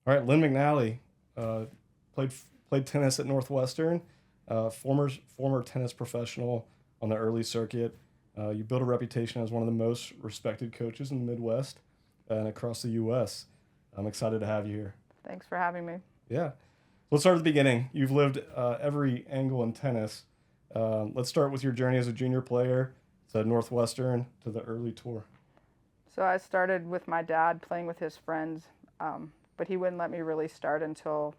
All right, Lynn McNally played played tennis at Northwestern, former tennis professional on the early circuit. You built a reputation as one of the most respected coaches in the Midwest and across the U.S. I'm excited to have you here. Thanks for having me. Yeah, let's start at the beginning. You've lived every angle in tennis. Let's start with your journey as a junior player to Northwestern to the early tour. So I started with my dad playing with his friends, but he wouldn't let me really start until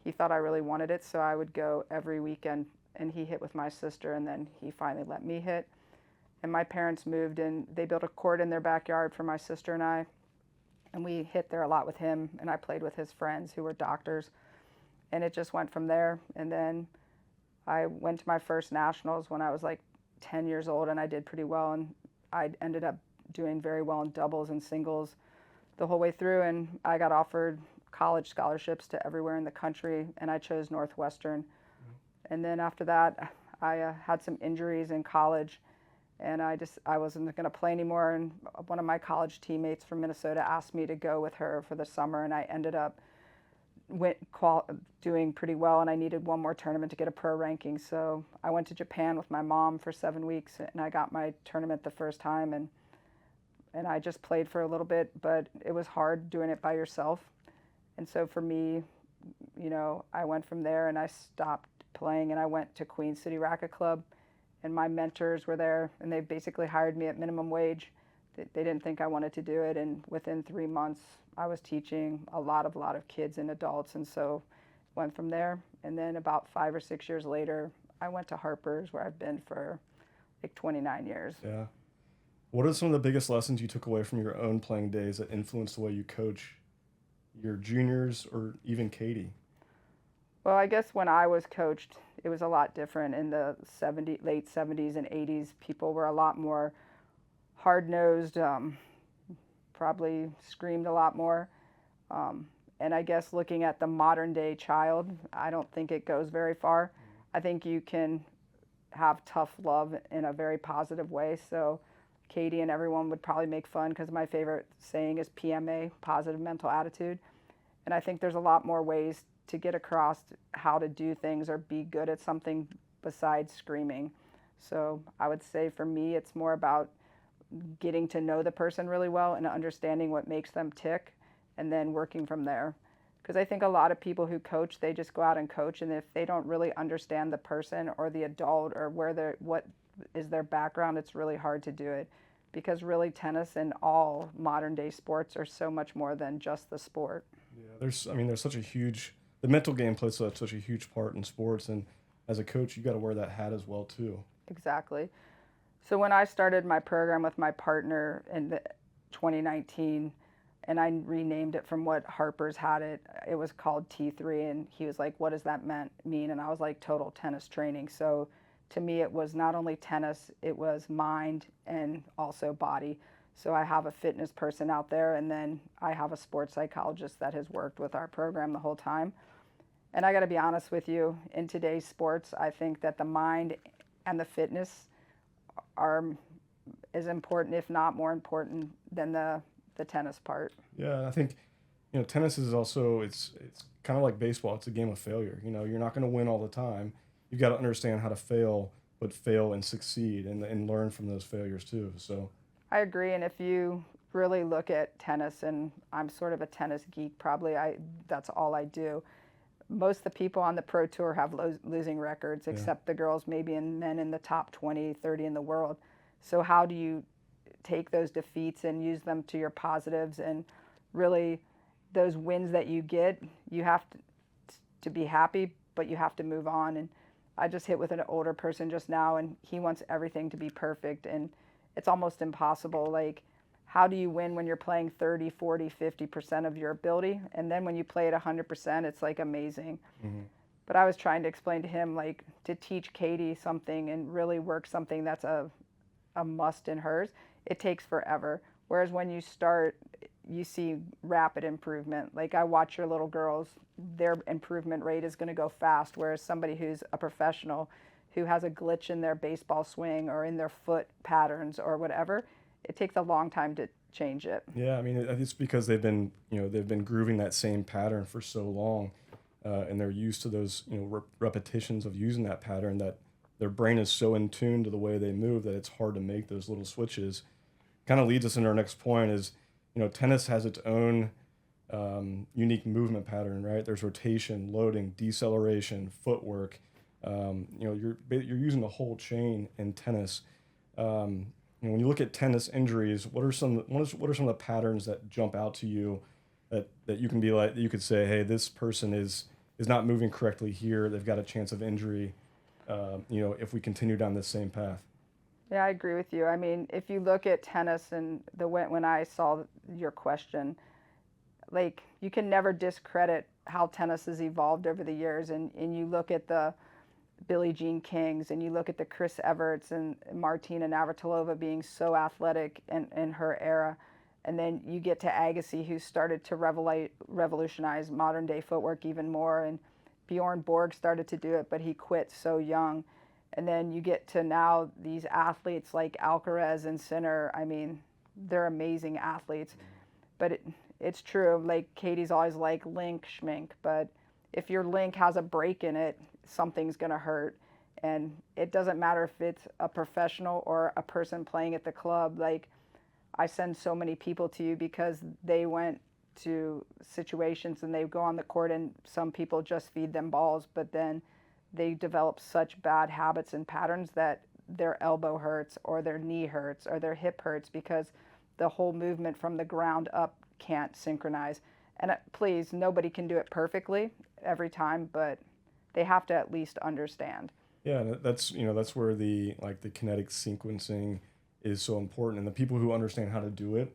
he thought I really wanted it. So I would go every weekend and he hit with my sister, and then he finally let me hit. And my parents moved and they built a court in their backyard for my sister and I. And we hit there a lot with him, and I played with his friends who were doctors. And it just went from there. And then I went to my first nationals when I was like 10 years old, and I did pretty well. And I ended up doing very well in doubles and singles the whole way through. And I got offered college scholarships to everywhere in the country, and I chose Northwestern. And then after that, I had some injuries in college, and I wasn't going to play anymore. And one of my college teammates from Minnesota asked me to go with her for the summer, and I ended up went doing pretty well, and I needed one more tournament to get a pro ranking. So I went to Japan with my mom for 7 weeks, and I got my tournament the first time, and I just played for a little bit, but it was hard doing it by yourself. And so for me, I went from there and I stopped playing, and I went to Queen City Racket Club, and my mentors were there, and they basically hired me at minimum wage. They didn't think I wanted to do it, and within 3 months, I was teaching a lot of kids and adults, and so went from there. And then about 5 or 6 years later, I went to Harper's, where I've been for like 29 years. Yeah. What are some of the biggest lessons you took away from your own playing days that influenced the way you coach your juniors or even Caty? Well, I guess when I was coached, it was a lot different. In the late 70s and 80s, people were a lot more hard-nosed, probably screamed a lot more. And I guess looking at the modern day child, I don't think it goes very far. I think you can have tough love in a very positive way. So Caty and everyone would probably make fun because my favorite saying is PMA, positive mental attitude. And I think there's a lot more ways to get across how to do things or be good at something besides screaming. So I would say for me, it's more about getting to know the person really well and understanding what makes them tick, and then working from there. Because I think a lot of people who coach, they just go out and coach, and if they don't really understand the person or the adult or what is their background, it's really hard to do it. Because really, tennis and all modern day sports are so much more than just the sport. Yeah, there's such a huge, the mental game plays such a huge part in sports, and as a coach, you got to wear that hat as well too. Exactly. So when I started my program with my partner in 2019, and I renamed it from what Harper's had it was called T3, and he was like, "What does that mean?" And I was like, "Total tennis training." So to me, it was not only tennis, it was mind and also body. So I have a fitness person out there, and then I have a sports psychologist that has worked with our program the whole time. And I got to be honest with you, in today's sports, I think that the mind and the fitness are as important, if not more important, than the tennis part. Yeah, and I think tennis is also it's kind of like baseball. It's a game of failure. You're not going to win all the time. You've got to understand how to fail, but fail and succeed, and learn from those failures too. So I agree, and if you really look at tennis, and I'm sort of a tennis geek, probably that's all I do. Most of the people on the pro tour have losing records, yeah, except the girls, maybe, and men in the top 20, 30 in the world. So how do you take those defeats and use them to your positives? And really, those wins that you get, you have to be happy, but you have to move on. And I just hit with an older person just now, and he wants everything to be perfect, and it's almost impossible. Like, how do you win when you're playing 30, 40, 50% of your ability? And then when you play at 100%, it's like amazing. hmm But I was trying to explain to him, like, to teach Caty something and really work something that's a must in hers, it takes forever. Whereas when you start, you see rapid improvement. Like, I watch your little girls, their improvement rate is going to go fast. Whereas somebody who's a professional who has a glitch in their baseball swing or in their foot patterns or whatever, it takes a long time to change it. Yeah, I mean, it's because they've been grooving that same pattern for so long, and they're used to those, repetitions of using that pattern, that their brain is so in tune to the way they move that it's hard to make those little switches. Kind of leads us into our next point is, tennis has its own unique movement pattern, right? There's rotation, loading, deceleration, footwork. You're using the whole chain in tennis. When you look at tennis injuries, what are some of the patterns that jump out to you, that you can be like, that you could say, hey, this person is not moving correctly here. They've got a chance of injury. If we continue down this same path. Yeah, I agree with you. I mean, if you look at tennis and when I saw your question, like you can never discredit how tennis has evolved over the years. And you look at the Billie Jean Kings and you look at the Chris Everts and Martina Navratilova being so athletic in her era. And then you get to Agassi, who started to revolutionize modern day footwork even more. And Bjorn Borg started to do it, but he quit so young. And then you get to now these athletes like Alcaraz and Sinner. I mean, they're amazing athletes. But it's true. Like Caty's always like link schmink, but if your link has a break in it, something's going to hurt. And it doesn't matter if it's a professional or a person playing at the club. Like, I send so many people to you because they went to situations and they go on the court and some people just feed them balls, but then they develop such bad habits and patterns that their elbow hurts or their knee hurts or their hip hurts because the whole movement from the ground up can't synchronize. And please, nobody can do it perfectly every time, but they have to at least understand. Yeah, and that's where the kinetic sequencing is so important, and the people who understand how to do it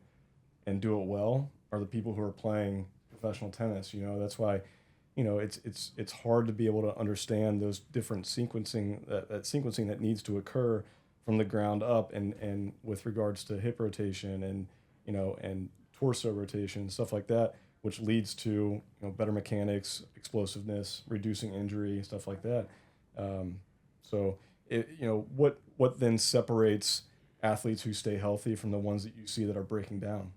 and do it well are the people who are playing professional tennis. That's why, it's hard to be able to understand those different that sequencing that needs to occur from the ground up, and with regards to hip rotation and torso rotation, stuff like that, which leads to better mechanics, explosiveness, reducing injury, stuff like that. So what then separates athletes who stay healthy from the ones that you see that are breaking down?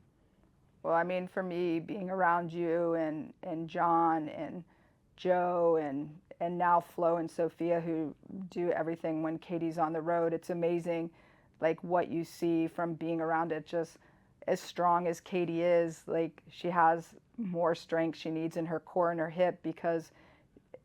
Well, I mean, for me, being around you and John and Joe and now Flo and Sophia, who do everything when Caty's on the road, it's amazing, like what you see from being around it. Just as strong as Caty is, like she has more strength she needs in her core and her hip because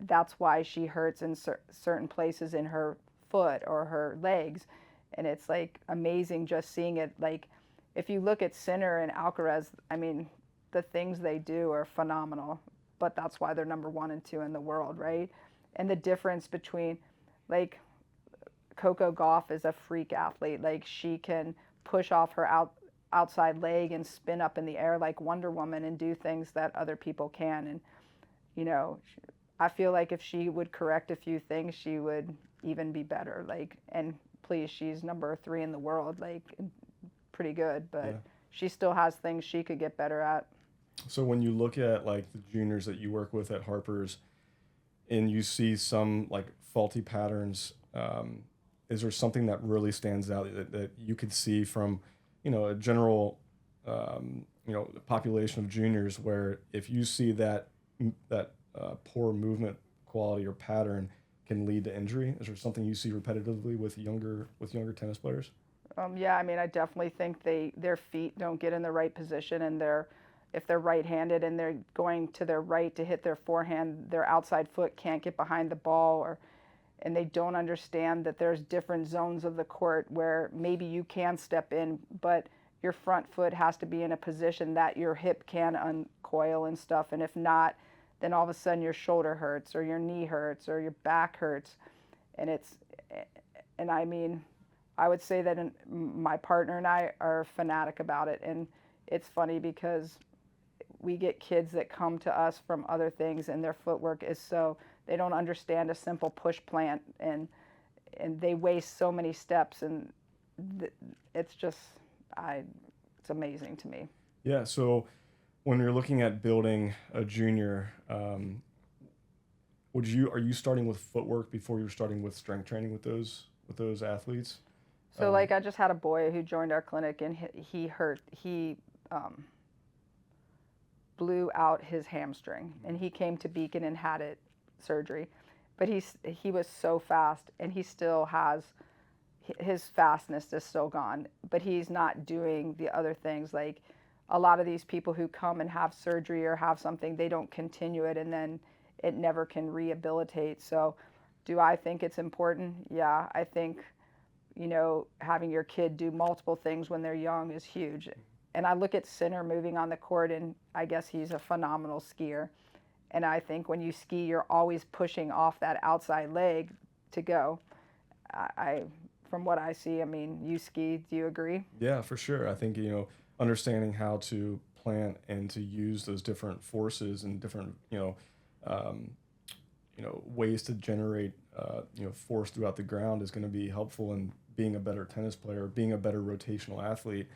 that's why she hurts in certain places in her foot or her legs. And it's like amazing just seeing it. Like if you look at Sinner and Alcaraz, I mean, the things they do are phenomenal, but that's why they're number 1 and 2 in the world, right? And the difference between, like, Coco Gauff is a freak athlete. Like she can push off her outside leg and spin up in the air like Wonder Woman and do things that other people can. And I feel like if she would correct a few things, she would even be better. Like, and please, she's number 3 in the world, like pretty good, but Yeah. she still has things she could get better at. So when you look at like the juniors that you work with at Harper's, and you see some like faulty patterns, is there something that really stands out that you could see from, a general, population of juniors, where if you see that poor movement quality or pattern can lead to injury? Is there something you see repetitively with younger tennis players? Yeah, I mean, I definitely think their feet don't get in the right position, and if they're right-handed and they're going to their right to hit their forehand, their outside foot can't get behind the ball, and they don't understand that there's different zones of the court where maybe you can step in, but your front foot has to be in a position that your hip can uncoil and stuff, and if not, then all of a sudden your shoulder hurts or your knee hurts or your back hurts, and I mean, I would say that my partner and I are fanatic about it, and it's funny because we get kids that come to us from other things and their footwork is so, they don't understand a simple push plant, and they waste so many steps, and it's just, it's amazing to me. Yeah. So when you're looking at building a junior, are you starting with footwork before you're starting with strength training with those athletes? So like I just had a boy who joined our clinic and he blew out his hamstring and he came to Beacon and had it surgery. But he was so fast and he still has his fastness is still gone, but he's not doing the other things. Like a lot of these people who come and have surgery or have something, they don't continue it and then it never can rehabilitate. So do I think it's important? Yeah, I think, having your kid do multiple things when they're young is huge. And I look at Sinner moving on the court, and I guess he's a phenomenal skier. And I think when you ski, you're always pushing off that outside leg to go. From what I see, I mean, you ski, do you agree? Yeah, for sure. I think, understanding how to plant and to use those different forces and different, ways to generate, force throughout the ground is going to be helpful in being a better tennis player, being a better rotational athlete.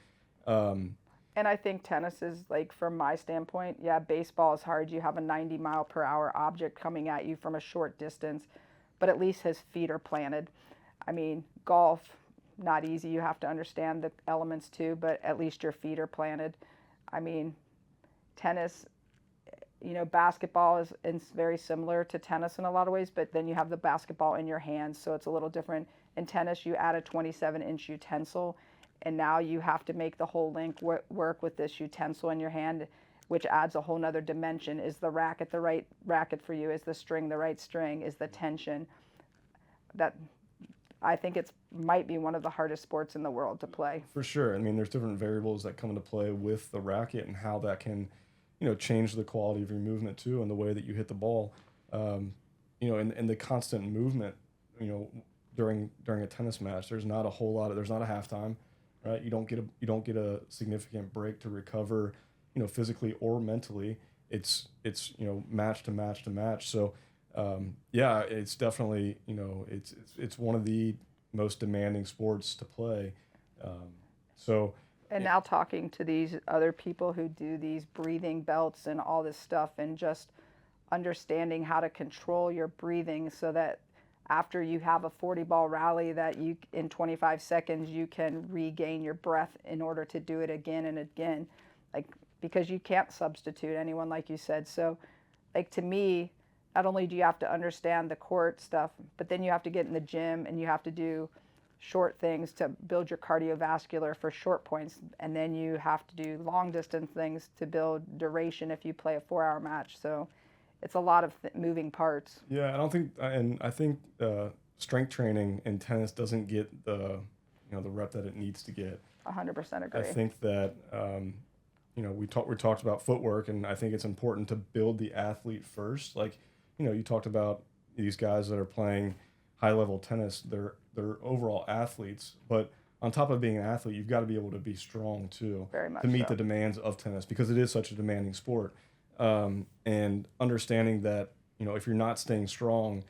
And I think tennis is, like, from my standpoint, yeah, baseball is hard. You have a 90-mile-per-hour object coming at you from a short distance, but at least his feet are planted. I mean, golf, not easy. You have to understand the elements too, but at least your feet are planted. I mean, tennis, basketball is very similar to tennis in a lot of ways, but then you have the basketball in your hands, so it's a little different. In tennis, you add a 27-inch utensil, and now you have to make the whole link work with this utensil in your hand, which adds a whole nother dimension. Is the racket the right racket for you? Is the string the right string? Is the tension? That I think it's might be one of the hardest sports in the world to play. For sure. I mean, there's different variables that come into play with the racket and how that can, change the quality of your movement too, and the way that you hit the ball. And the constant movement, during a tennis match. There's not a whole lot of. There's not a halftime, right? You don't get a significant break to recover, physically or mentally. It's match to match to match. So. Yeah, it's definitely, it's one of the most demanding sports to play. And now talking to these other people who do these breathing belts and all this stuff and just understanding how to control your breathing so that after you have a 40-ball rally that you, in 25 seconds, you can regain your breath in order to do it again and again. Like, because you can't substitute anyone, like you said. So, like, to me, not only do you have to understand the court stuff, but then you have to get in the gym and you have to do short things to build your cardiovascular for short points. And then you have to do long distance things to build duration if you play a 4-hour match. So it's a lot of moving parts. Yeah, I think strength training in tennis doesn't get the rep that it needs to get. 100% agree. I think that, we talked about footwork, and I think it's important to build the athlete first. Like, you talked about these guys that are playing high-level tennis. They're overall athletes, but on top of being an athlete, you've got to be able to be strong too, Very much to meet so. the demands of tennis, because it is such a demanding sport. And understanding that, if you're not staying strong,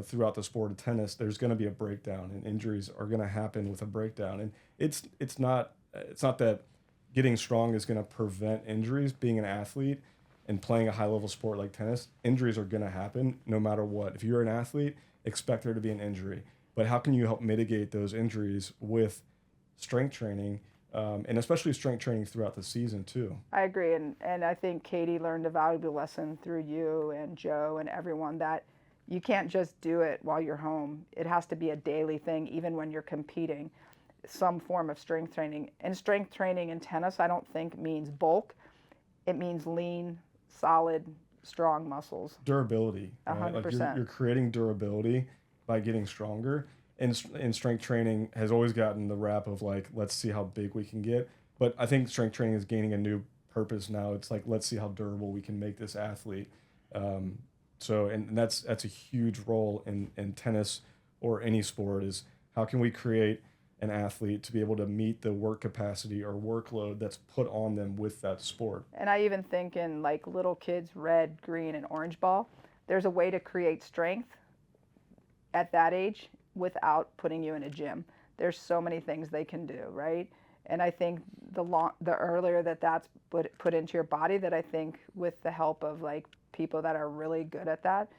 throughout the sport of tennis, there's going to be a breakdown, and injuries are going to happen with a breakdown. And it's not that getting strong is going to prevent injuries. Being an athlete and playing a high-level sport like tennis, injuries are going to happen no matter what. If you're an athlete, expect there to be an injury. But how can you help mitigate those injuries with strength training, and especially strength training throughout the season too? I agree. And I think Caty learned a valuable lesson through you and Joe and everyone that you can't just do it while you're home. It has to be a daily thing, even when you're competing. Some form of strength training. And strength training in tennis, I don't think means bulk. It means lean, solid, strong muscles. Durability. Right? 100%. Like you're creating durability by getting stronger. And strength training has always gotten the rap of, like, let's see how big we can get. But I think strength training is gaining a new purpose now. It's like, let's see how durable we can make this athlete. And that's a huge role in tennis or any sport, is how can we create an athlete to be able to meet the work capacity or workload that's put on them with that sport. And I even think in, like, little kids, red, green, and orange ball, there's a way to create strength at that age without putting you in a gym. There's so many things they can do, right? And I think the earlier that's put into your body, that I think with the help of, like, people that are really good at that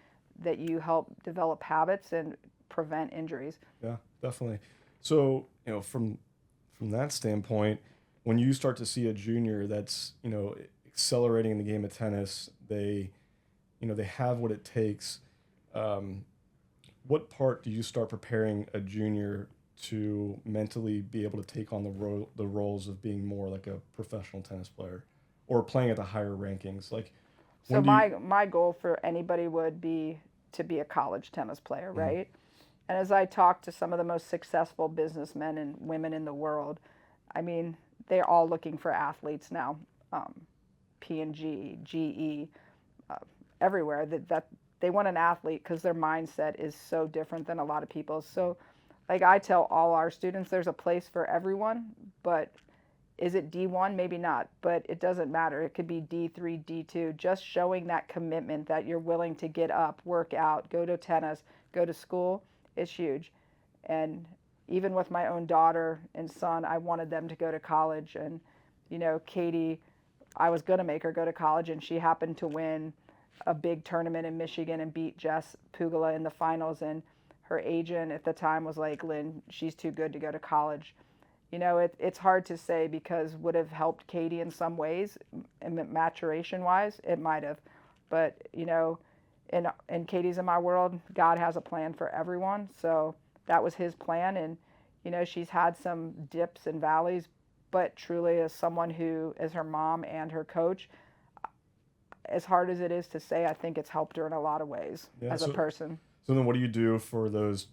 you help develop habits and prevent injuries. Yeah, definitely. So, from that standpoint, when you start to see a junior that's, accelerating in the game of tennis, they have what it takes. Um, what part do you start preparing a junior to mentally be able to take on the roles of being more like a professional tennis player or playing at the higher rankings? Like, So when do you? my goal for anybody would be to be a college tennis player, Mhm. right? And as I talk to some of the most successful businessmen and women in the world, I mean, they're all looking for athletes now. Um, P&G, GE, uh, everywhere that they want an athlete because their mindset is so different than a lot of people's. So, like I tell all our students, there's a place for everyone, but is it D1? Maybe not, but it doesn't matter. It could be D3, D2. Just showing that commitment that you're willing to get up, work out, go to tennis, go to school is huge. And even with my own daughter and son, I wanted them to go to college. And, Caty, I was going to make her go to college, and she happened to win a big tournament in Michigan and beat Jess Pugula in the finals. And her agent at the time was like, Lynn, she's too good to go to college. It's hard to say because would have helped Caty in some ways, maturation wise, it might have. But, in Caty's in my world, God has a plan for everyone. So that was his plan. And, she's had some dips and valleys, but truly, as someone who is her mom and her coach, as hard as it is to say, I think it's helped her in a lot of ways Yeah. as a So, person. so then what do you do for those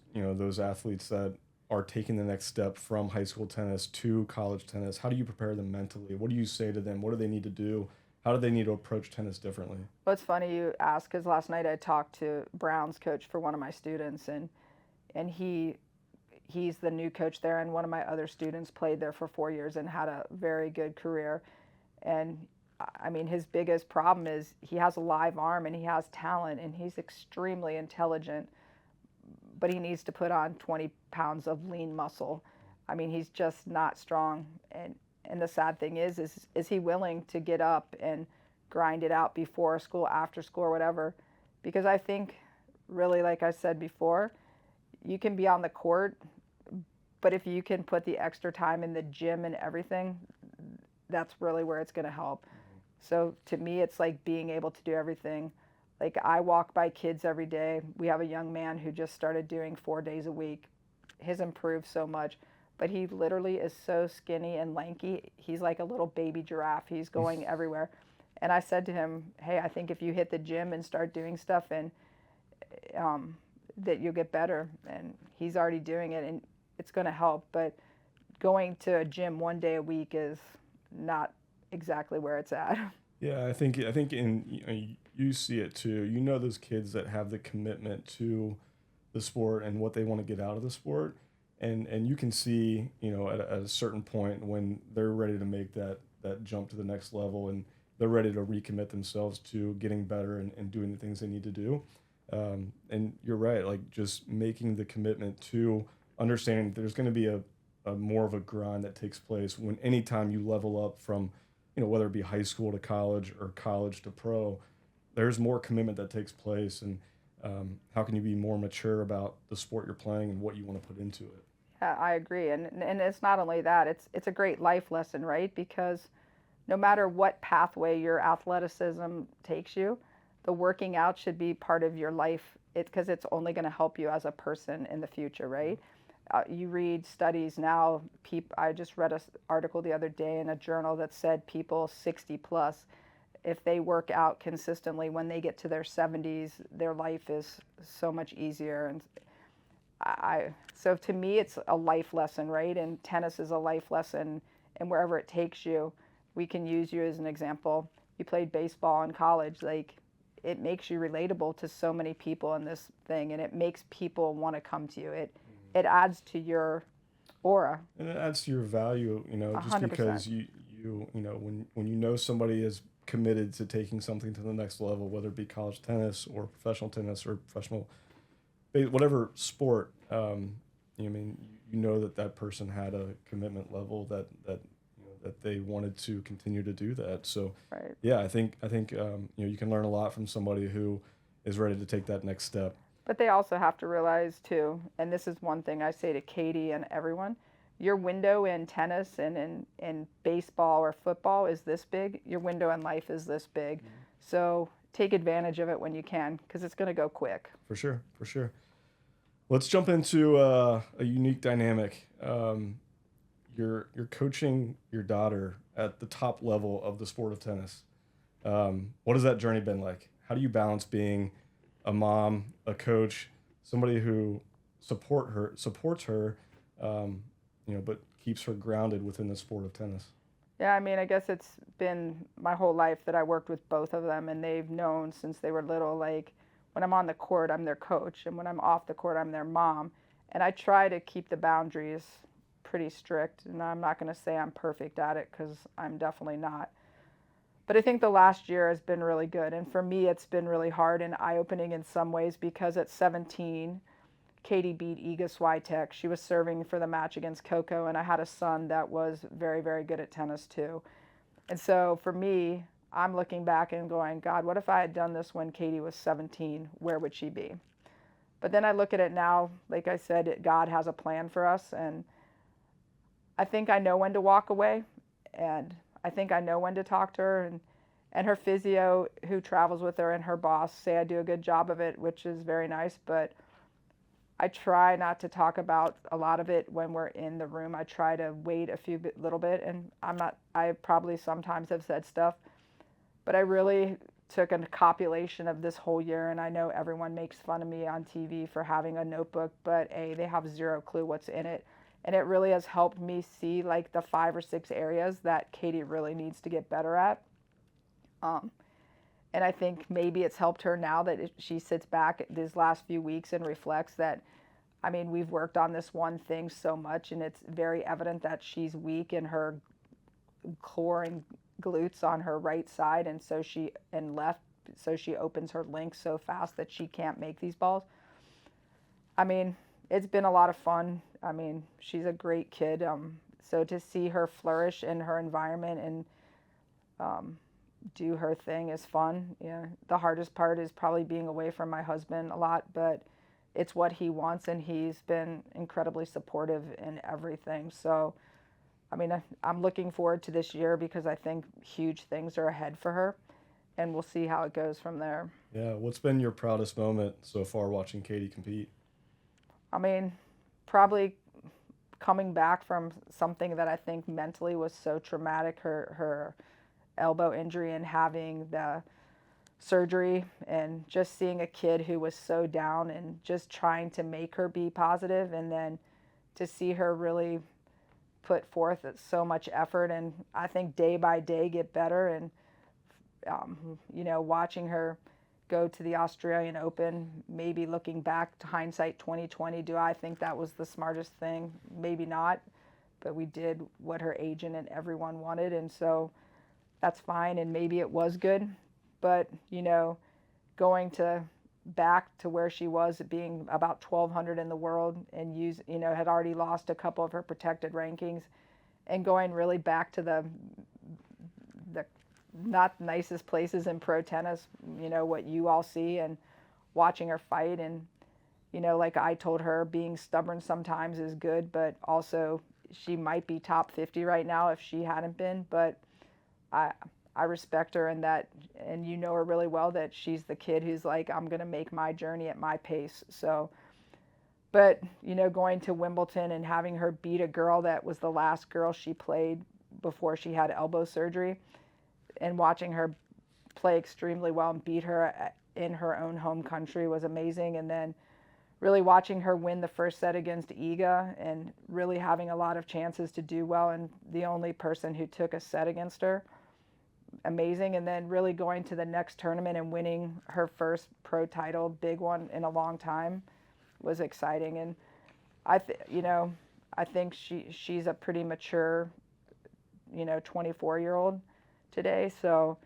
athletes that are taking the next step from high school tennis to college tennis? How do you prepare them mentally? What do you say to them? What do they need to do? How do they need to approach tennis differently? Well, it's funny you ask because last night I talked to Brown's coach for one of my students, and he's the new coach there, and one of my other students played there for 4 years and had a very good career. And I mean, his biggest problem is he has a live arm and he has talent and he's extremely intelligent, but he needs to put on 20 pounds of lean muscle. I mean, he's just not strong. And the sad thing is he willing to get up and grind it out before school, after school, or whatever? Because I think, really, like I said before, you can be on the court, but if you can put the extra time in the gym and everything, that's really where it's going to help. So to me, it's like being able to do everything. Like I walk by kids every day. We have a young man who just started doing 4 days a week. His improved so much, but he literally is so skinny and lanky. He's like a little baby giraffe. He's going everywhere. And I said to him, "Hey, I think if you hit the gym and start doing stuff, and um, that you'll get better." And he's already doing it, and it's going to help. But going to a gym 1 day a week is not exactly where it's at. Yeah, I think you see it too. You know those kids that have the commitment to the sport and what they want to get out of the sport, and you can see at a certain point when they're ready to make that jump to the next level and they're ready to recommit themselves to getting better and doing the things they need to do. And you're right, like just making the commitment to understanding that there's going to be a more of a grind that takes place when anytime you level up from whether it be high school to college or college to pro, there's more commitment that takes place. And how can you be more mature about the sport you're playing and what you want to put into it? Yeah, I agree, and it's not only that; it's a great life lesson, right? Because no matter what pathway your athleticism takes you, the working out should be part of your life. Because it's only going to help you as a person in the future, right? You read studies now. I just read an article the other day in a journal that said people 60 plus, if they work out consistently when they get to their 70s, their life is so much easier. And so to me, it's a life lesson, right? And tennis is a life lesson, and wherever it takes you, we can use you as an example. You played baseball in college, like it makes you relatable to so many people in this thing, and it makes people want to come to you. It adds to your aura. And it adds to your value, A just hundred percent. because when you know somebody is committed to taking something to the next level, whether it be college tennis or professional tennis or professional whatever sport, I mean, you know that person had a commitment level that they wanted to continue to do that. So, Right. yeah, I think you can learn a lot from somebody who is ready to take that next step. But they also have to realize too, and this is one thing I say to Caty and everyone, your window in tennis and in baseball or football is this big. Your window in life is this big. Mhm. So take advantage of it when you can, because it's going to go quick. For sure, for sure. Let's jump into a unique dynamic. You're coaching your daughter at the top level of the sport of tennis. What has that journey been like? How do you balance being a mom, a coach, somebody who supports her, but keeps her grounded within the sport of tennis? Yeah, I mean, I guess it's been my whole life that I worked with both of them, and they've known since they were little, like, when I'm on the court, I'm their coach, and when I'm off the court, I'm their mom. And I try to keep the boundaries pretty strict, and I'm not going to say I'm perfect at it because I'm definitely not. But I think the last year has been really good, and for me, it's been really hard and eye-opening in some ways because at 17, Caty beat Iga Swiatek. She was serving for the match against Coco, and I had a son that was very, very good at tennis too. And so for me, I'm looking back and going, God, what if I had done this when Caty was 17? Where would she be? But then I look at it now, like I said, God has a plan for us, and I think I know when to walk away, and I think I know when to talk to her, and her physio who travels with her and her boss say I do a good job of it, which is very nice, but I try not to talk about a lot of it when we're in the room. I try to wait little bit, and I probably sometimes have said stuff, but I really took a compilation of this whole year, and I know everyone makes fun of me on TV for having a notebook, but they have zero clue what's in it. And it really has helped me see like the 5 or 6 areas that Caty really needs to get better at. Um, and I think maybe it's helped her now that she sits back these last few weeks and reflects that, I mean, we've worked on this one thing so much, and it's very evident that she's weak in her core and glutes on her right side, and left, so she opens her links so fast that she can't make these balls. I mean, it's been a lot of fun. I mean, she's a great kid. So to see her flourish in her environment and do her thing is fun. Yeah. The hardest part is probably being away from my husband a lot, but it's what he wants, and he's been incredibly supportive in everything. So, I mean, I'm looking forward to this year because I think huge things are ahead for her, and we'll see how it goes from there. Yeah, what's been your proudest moment so far watching Caty compete? I mean, probably coming back from something that I think mentally was so traumatic, her elbow injury, and having the surgery, and just seeing a kid who was so down and just trying to make her be positive, and then to see her really put forth so much effort, and I think day by day get better, and watching her go to the Australian Open, maybe looking back to hindsight 2020, do I think that was the smartest thing? Maybe not, but we did what her agent and everyone wanted, and so that's fine, and maybe it was good, but going to back to where she was at being about 1200 in the world, and had already lost a couple of her protected rankings, and going really back to the not nicest places in pro tennis, what you all see, and watching her fight, and like I told her, being stubborn sometimes is good, but also she might be top 50 right now if she hadn't been, but I respect her, and her really well, that she's the kid who's like, I'm going to make my journey at my pace. So, but, going to Wimbledon and having her beat a girl that was the last girl she played before she had elbow surgery, and watching her play extremely well and beat her in her own home country was amazing. And then really watching her win the first set against Iga, and really having a lot of chances to do well, and the only person who took a set against her, amazing. And then really going to the next tournament and winning her first pro title, big one in a long time, was exciting. And I think she's a pretty mature 24-year-old today. So,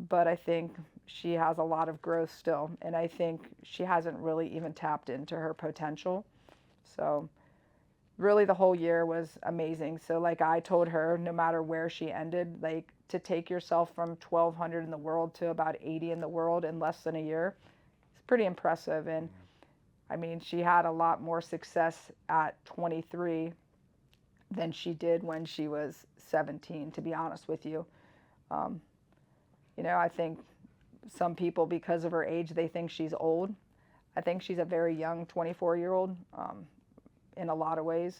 but I think she has a lot of growth still, and I think she hasn't really even tapped into her potential. So really the whole year was amazing. So like I told her, no matter where she ended, like, to take yourself from 1200 in the world to about 80 in the world in less than a year, it's pretty impressive. And I mean, she had a lot more success at 23 than she did when she was 17, to be honest with you. Um, I think some people, because of her age, they think she's old. I think she's a very young 24-year-old in a lot of ways.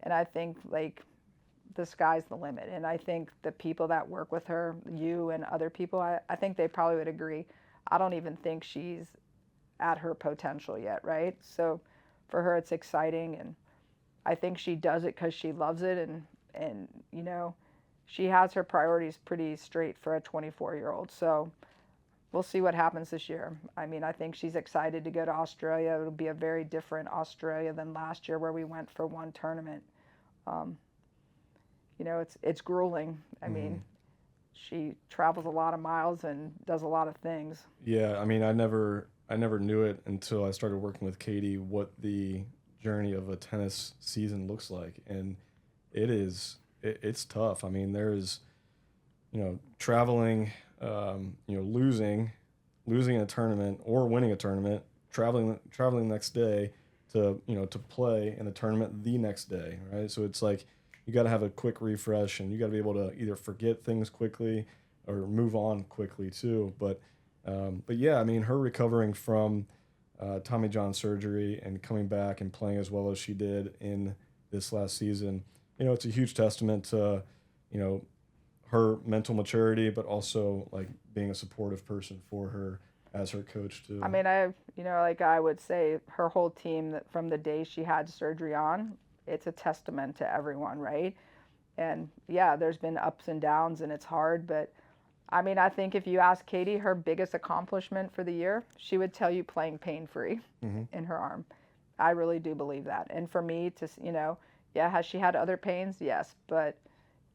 And I think, like, the sky's the limit. And I think the people that work with her, you and other people, I think they probably would agree. I don't even think she's at her potential yet, right? So for her, it's exciting. And I think she does it because she loves it. And she has her priorities pretty straight for a 24-year-old. So we'll see what happens this year. I mean, I think she's excited to go to Australia. It'll be a very different Australia than last year where we went for one tournament. Um, it's grueling. I mean, she travels a lot of miles and does a lot of things. Yeah, I mean, I never knew it until I started working with Caty what the journey of a tennis season looks like, and it's tough. I mean, there's traveling, losing a tournament or winning a tournament, traveling the next day to play in the tournament the next day, right? So it's like you got to have a quick refresh, and you got to be able to either forget things quickly or move on quickly too. But yeah, I mean, her recovering from Tommy John surgery and coming back and playing as well as she did in this last season, it's a huge testament to, you know, her mental maturity, but also like being a supportive person for her as her coach too. I mean, like I would say, her whole team that from the day she had surgery on, it's a testament to everyone, right? And yeah, there's been ups and downs and it's hard, but I mean, I think if you ask Caty her biggest accomplishment for the year, she would tell you playing pain-free Hmm. in her arm. I really do believe that. And for me to, yeah, has she had other pains? Yes. But,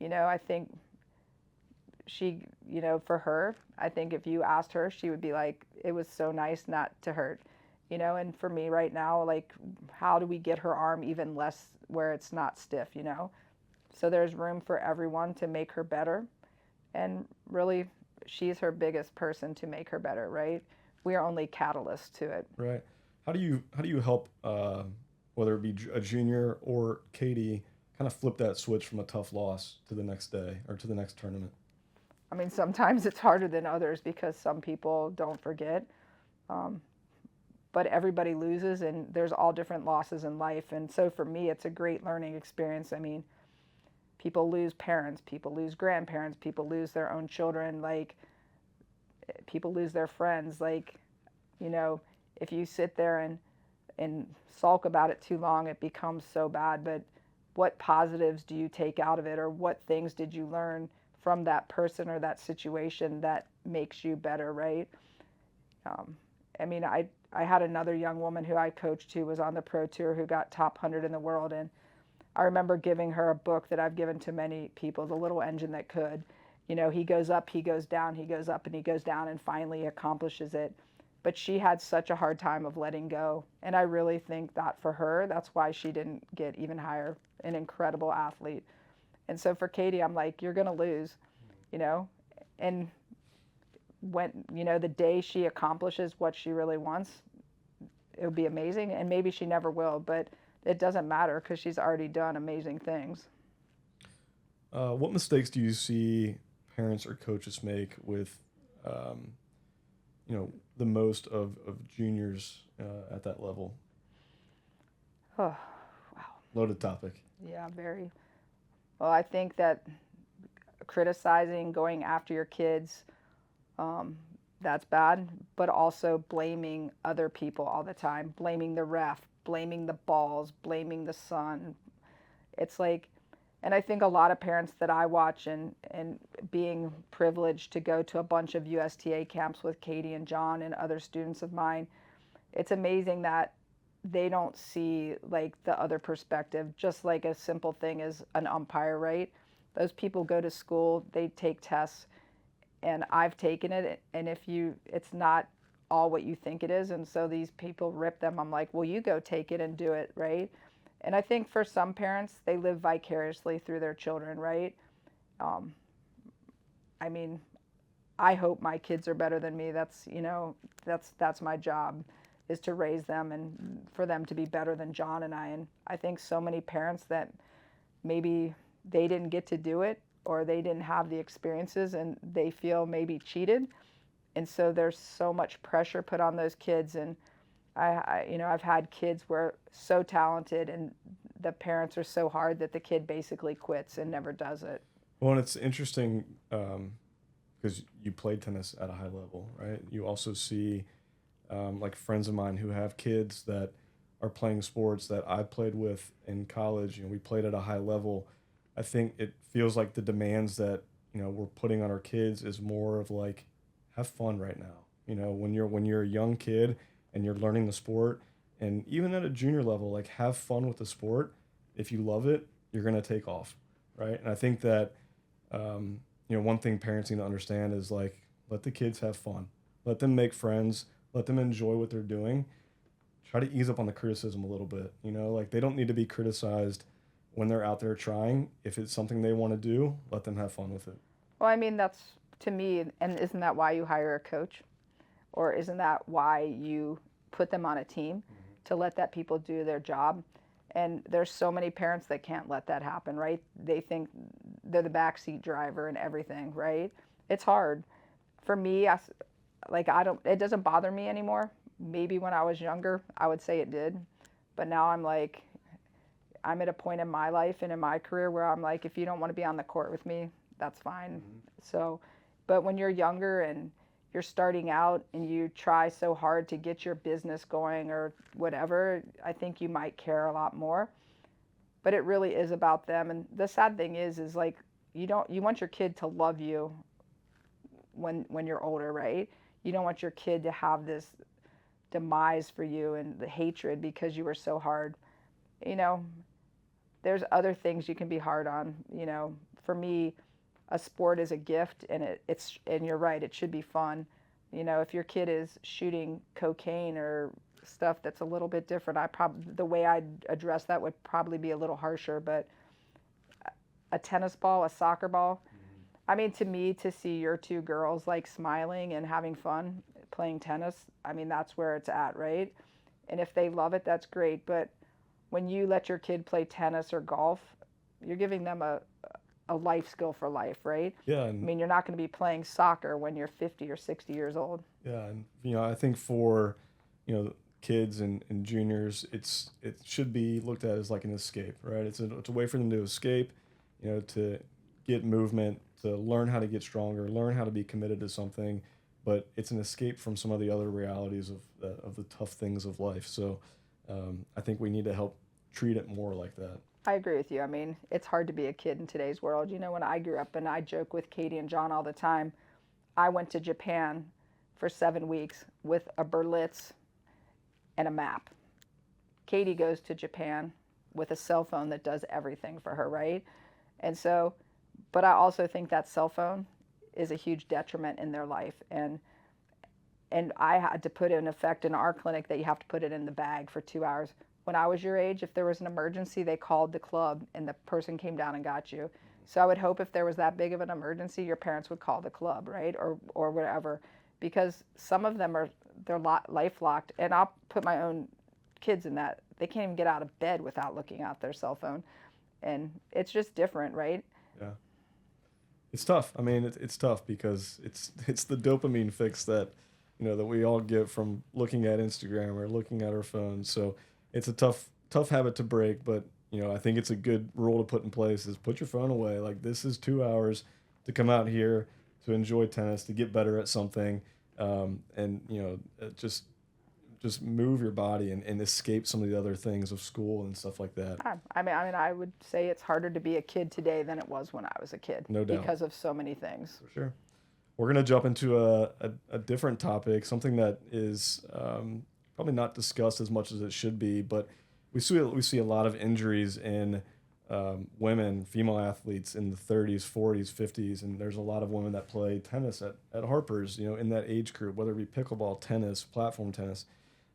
I think for her, I think if you asked her, she would be like, it was so nice not to hurt, and for me right now, like, how do we get her arm even less where it's not stiff? So there's room for everyone to make her better. And really, she's her biggest person to make her better, right? We are only catalysts to it. Right. How do you help whether it be a junior or Caty kind of flip that switch from a tough loss to the next day or to the next tournament? I mean, sometimes it's harder than others because some people don't forget. Um, but everybody loses, and there's all different losses in life. And so for me, it's a great learning experience. I mean, people lose parents, people lose grandparents, people lose their own children, like, people lose their friends. Like, you know, if you sit there and sulk about it too long, it becomes so bad. But what positives do you take out of it, or what things did you learn from that person or that situation that makes you better, right? Um, I mean, I had another young woman who I coached who was on the pro tour who got top 100 in the world, and I remember giving her a book that I've given to many people, The Little Engine That Could. He goes up, he goes down, he goes up and he goes down, and finally accomplishes it. But she had such a hard time of letting go. And I really think that for her, that's why she didn't get even higher. An incredible athlete. And so for Caty, I'm like, you're going to lose, you know? And when, the day she accomplishes what she really wants, it would be amazing. And maybe she never will, but it doesn't matter because she's already done amazing things. What mistakes do you see parents or coaches make with, um, the most of juniors at that level? Oh, wow. Loaded topic. Yeah, very. Well, I think that criticizing, going after your kids, um, that's bad, but also blaming other people all the time, blaming the ref, blaming the balls, blaming the sun. It's like, and I think a lot of parents that I watch, and being privileged to go to a bunch of USTA camps with Caty and John and other students of mine, it's amazing that they don't see like the other perspective, just like a simple thing as an umpire, right? Those people go to school, they take tests, and I've taken it, and it's not all what you think it is, and so these people rip them. I'm like, well, you go take it and do it, right? And I think for some parents, they live vicariously through their children, right? Um, I mean, I hope my kids are better than me. That's my job. is to raise them and for them to be better than John and I. And I think so many parents that maybe they didn't get to do it or they didn't have the experiences and they feel maybe cheated. And so there's so much pressure put on those kids. And I've had kids who are so talented and the parents are so hard that the kid basically quits and never does it. Well, and it's interesting because you played tennis at a high level, right? You also see like friends of mine who have kids that are playing sports that I played with in college. We played at a high level. I think it feels like the demands that we're putting on our kids is more of like, have fun right now. When you're a young kid and you're learning the sport, and even at a junior level, like have fun with the sport. If you love it, you're gonna take off, right? And I think that one thing parents need to understand is like let the kids have fun, let them make friends, let them enjoy what they're doing. Try to ease up on the criticism a little bit. Like they don't need to be criticized when they're out there trying. If it's something they want to do, let them have fun with it. Well, I mean, that's to me, and isn't that why you hire a coach? Or isn't that why you put them on a team to let that people do their job? And there's so many parents that can't let that happen, right? They think they're the backseat driver and everything, right? It's hard. For me, it doesn't bother me anymore. Maybe when I was younger, I would say it did. But now I'm at a point in my life and in my career where I'm like, if you don't want to be on the court with me, that's fine. So, but when you're younger and you're starting out and you try so hard to get your business going or whatever, I think you might care a lot more. But it really is about them. And the sad thing is like you want your kid to love you when you're older, right? You don't want your kid to have this demise for you and the hatred because you were so hard. There's other things you can be hard on. For me, a sport is a gift, and and you're right, it should be fun. If your kid is shooting cocaine or stuff that's a little bit different, the way I'd address that would probably be a little harsher. But a tennis ball, a soccer ball, I mean, to me, to see your two girls like smiling and having fun playing tennis, I mean, that's where it's at, right? And if they love it, that's great. But when you let your kid play tennis or golf, you're giving them a life skill for life, right? Yeah. I mean, you're not going to be playing soccer when you're 50 or 60 years old. Yeah, and I think for kids and juniors, it should be looked at as like an escape, right? It's a way for them to escape, to get movement, to learn how to get stronger, learn how to be committed to something, but it's an escape from some of the other realities of the tough things of life. So I think we need to help treat it more like that. I agree with you. I mean, it's hard to be a kid in today's world. When I grew up, and I joke with Caty and John all the time, I went to Japan for 7 weeks with a Berlitz and a map. Caty goes to Japan with a cell phone that does everything for her, right? And so, but I also think that cell phone is a huge detriment in their life. And I had to put it in effect in our clinic that you have to put it in the bag for 2 hours. When I was your age, if there was an emergency, they called the club and the person came down and got you. So I would hope if there was that big of an emergency, your parents would call the club, right? Or whatever. Because some of them they're life locked. And I'll put my own kids in that. They can't even get out of bed without looking at their cell phone. And it's just different, right? Yeah. It's tough. I mean, it's tough because it's the dopamine fix that that we all get from looking at Instagram or looking at our phones. So it's a tough habit to break, but I think it's a good rule to put in place is put your phone away. Like this is 2 hours to come out here to enjoy tennis, to get better at something, and just move your body and escape some of the other things of school and stuff like that. I mean, I would say it's harder to be a kid today than it was when I was a kid. No doubt. Because of so many things. For sure. We're going to jump into a different topic, something that is probably not discussed as much as it should be, but we see a lot of injuries in women, female athletes in the 30s, 40s, 50s, and there's a lot of women that play tennis at Harper's, in that age group, whether it be pickleball, tennis, platform tennis,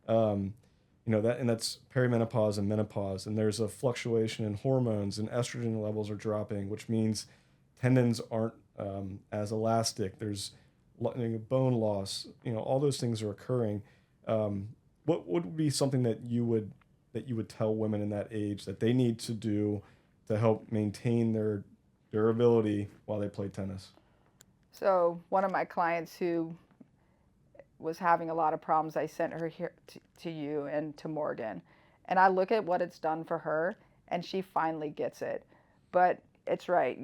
that's perimenopause and menopause, and there's a fluctuation in hormones and estrogen levels are dropping, which means tendons aren't as elastic. There's bone loss, all those things are occurring. what would be something that you would tell women in that age that they need to do to help maintain their durability while they play tennis? So one of my clients who was having a lot of problems, I sent her here to you and to Morgan. And I look at what it's done for her, and she finally gets it. But it's right.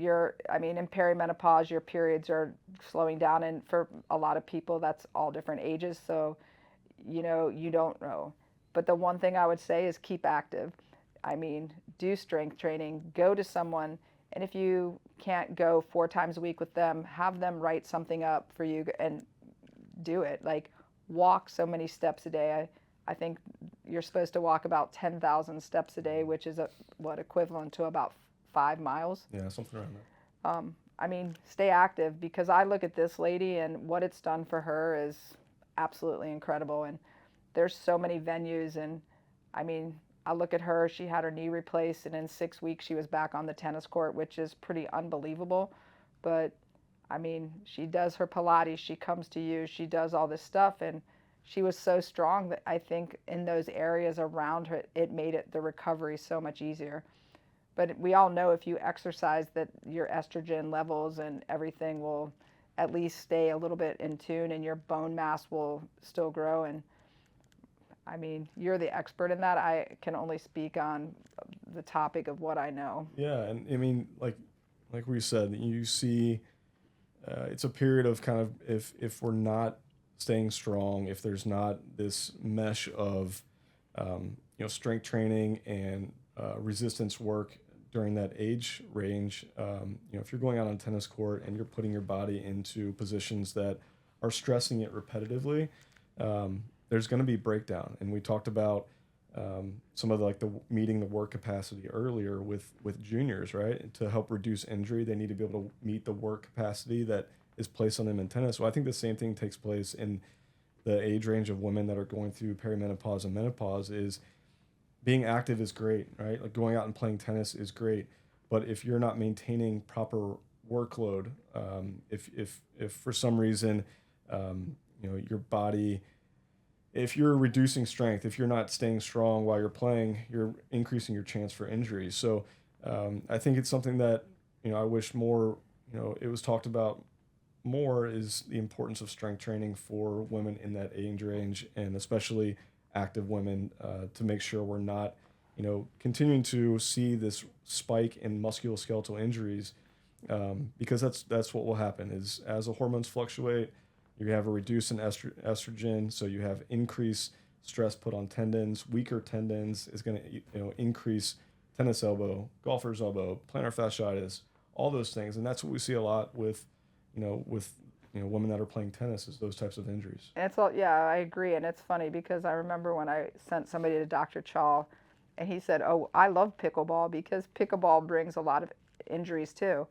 I mean, in perimenopause, your periods are slowing down. And for a lot of people, that's all different ages. So, you don't know. But the one thing I would say is keep active. I mean, do strength training, go to someone. And if you can't go 4 times a week with them, have them write something up for you and do it. Like walk so many steps a day. I think you're supposed to walk about 10,000 steps a day, which is what equivalent to about 5 miles. Yeah, something around that. I mean, stay active because I look at this lady and what it's done for her is absolutely incredible. And there's so many venues. And I mean, I look at her, she had her knee replaced, and in 6 weeks she was back on the tennis court, which is pretty unbelievable. But I mean, she does her Pilates, she comes to you, she does all this stuff, and she was so strong that I think in those areas around her, it made the recovery so much easier. But we all know if you exercise that your estrogen levels and everything will at least stay a little bit in tune and your bone mass will still grow. And I mean, you're the expert in that. I can only speak on the topic of what I know. Yeah, and I mean, like we said, you see, it's a period of kind of if we're not staying strong, if there's not this mesh of strength training and resistance work during that age range, if you're going out on a tennis court and you're putting your body into positions that are stressing it repetitively, there's going to be breakdown. And we talked about some of the meeting the work capacity earlier with juniors, right? To help reduce injury, they need to be able to meet the work capacity that is placed on them in tennis. So I think the same thing takes place in the age range of women that are going through perimenopause and menopause. Is being active is great, right? Like going out and playing tennis is great, but if you're not maintaining proper workload, if for some reason, your body, if you're reducing strength, if you're not staying strong while you're playing, you're increasing your chance for injuries. So I think it's something that I wish more, it was talked about more, is the importance of strength training for women in that age range, and especially active women, to make sure we're not, continuing to see this spike in musculoskeletal injuries, because that's what will happen is as the hormones fluctuate, you have a reduce in estrogen, so you have increased stress put on tendons. Weaker tendons is going to increase tennis elbow, golfer's elbow, plantar fasciitis, all those things, and that's what we see a lot with women that are playing tennis, is those types of injuries. And it's all, yeah, I agree. And it's funny because I remember when I sent somebody to Dr. Chaw and he said, "Oh, I love pickleball because pickleball brings a lot of injuries too."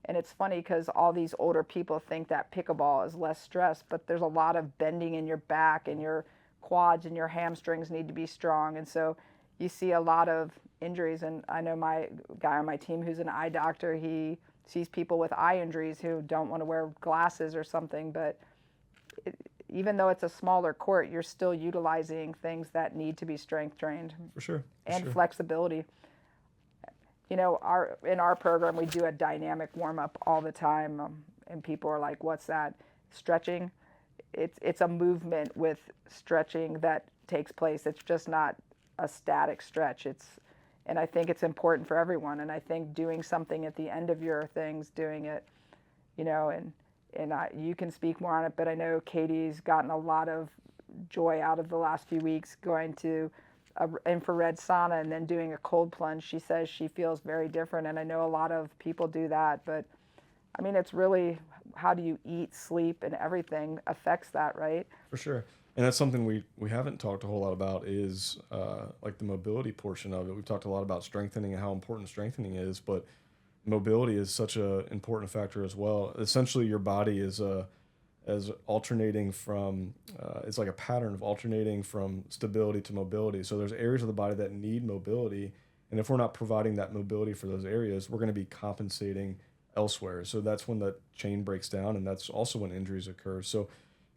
And it's funny because all these older people think that pickleball is less stress, but there's a lot of bending in your back and your quads and your hamstrings need to be strong. And so you see a lot of injuries. And I know my guy on my team who's an eye doctor, he sees people with eye injuries who don't want to wear glasses or something, but even though it's a smaller court, you're still utilizing things that need to be strength trained. For sure. And flexibility. In our program, we do a dynamic warm-up all the time, and people are like, "What's that?" Stretching. It's a movement with stretching that takes place. It's just not a static stretch. And I think it's important for everyone. And I think doing something at the end of your things, doing it, you can speak more on it, but I know Caty's gotten a lot of joy out of the last few weeks going to an infrared sauna and then doing a cold plunge. She says she feels very different, and I know a lot of people do that. But I mean, it's really how do you eat, sleep, and everything affects that, right? For sure. And that's something we haven't talked a whole lot about is the mobility portion of it. We've talked a lot about strengthening and how important strengthening is, but mobility is such an important factor as well. Essentially, your body is as alternating from, it's like a pattern of alternating from stability to mobility. So there's areas of the body that need mobility, and if we're not providing that mobility for those areas, we're going to be compensating elsewhere. So that's when the chain breaks down, and that's also when injuries occur. So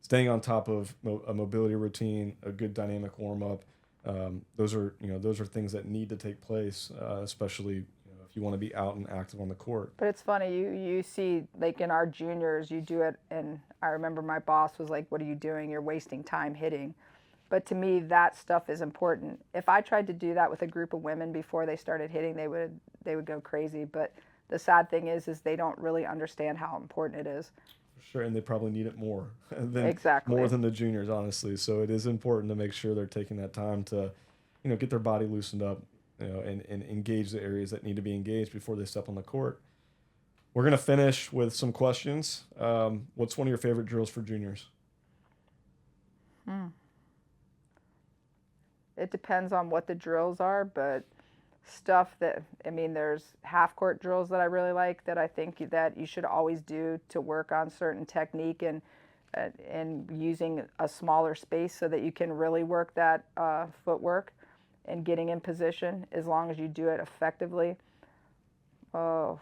staying on top of a mobility routine, a good dynamic warm up. Those are things that need to take place, especially if you want to be out and active on the court. But it's funny, you see, like in our juniors, you do it, and I remember my boss was like, "What are you doing? You're wasting time hitting." But to me, that stuff is important. If I tried to do that with a group of women before they started hitting, they would go crazy. But the sad thing is they don't really understand how important it is. For sure, and they probably need it more than Exactly. more than the juniors, honestly. So it is important to make sure they're taking that time to, get their body loosened up, and engage the areas that need to be engaged before they step on the court. We're gonna finish with some questions. What's one of your favorite drills for juniors? It depends on what the drills are, but stuff that, I mean, there's half court drills that I really like that I think that you should always do to work on certain technique and using a smaller space so that you can really work that footwork and getting in position as long as you do it effectively. Oh,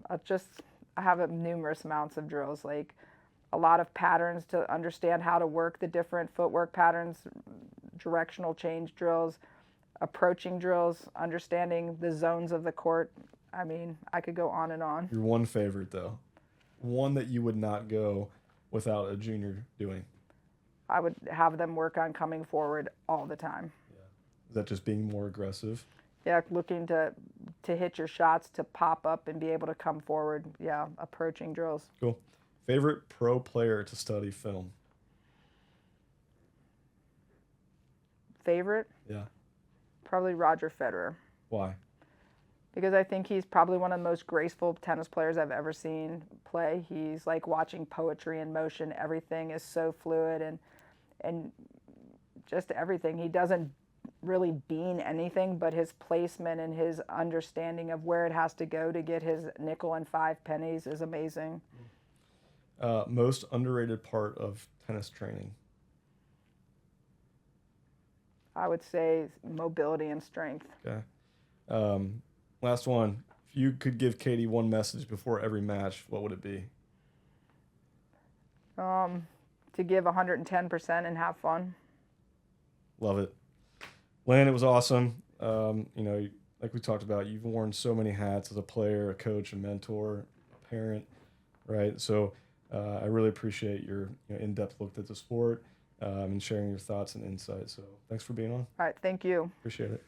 I have numerous amounts of drills, like a lot of patterns to understand how to work the different footwork patterns, directional change drills, approaching drills, understanding the zones of the court. I mean, I could go on and on. Your one favorite, though, one that you would not go without a junior doing. I would have them work on coming forward all the time. Yeah. Is that just being more aggressive? Yeah, looking to hit your shots, to pop up and be able to come forward. Yeah, approaching drills. Cool. Favorite pro player to study film? Favorite? Yeah. Probably Roger Federer. Why? Because I think he's probably one of the most graceful tennis players I've ever seen play. He's like watching poetry in motion. Everything is so fluid and just everything. He doesn't really bean anything, but his placement and his understanding of where it has to go to get his nickel and 5 pennies is amazing. Most underrated part of tennis training? I would say mobility and strength. Okay. Last one. If you could give Caty one message before every match, what would it be? To give 110% and have fun. Love it. Lynn, it was awesome. Like we talked about, you've worn so many hats as a player, a coach, a mentor, a parent, right? So I really appreciate your in-depth look at the sport and sharing your thoughts and insights. So thanks for being on. All right, thank you. Appreciate it.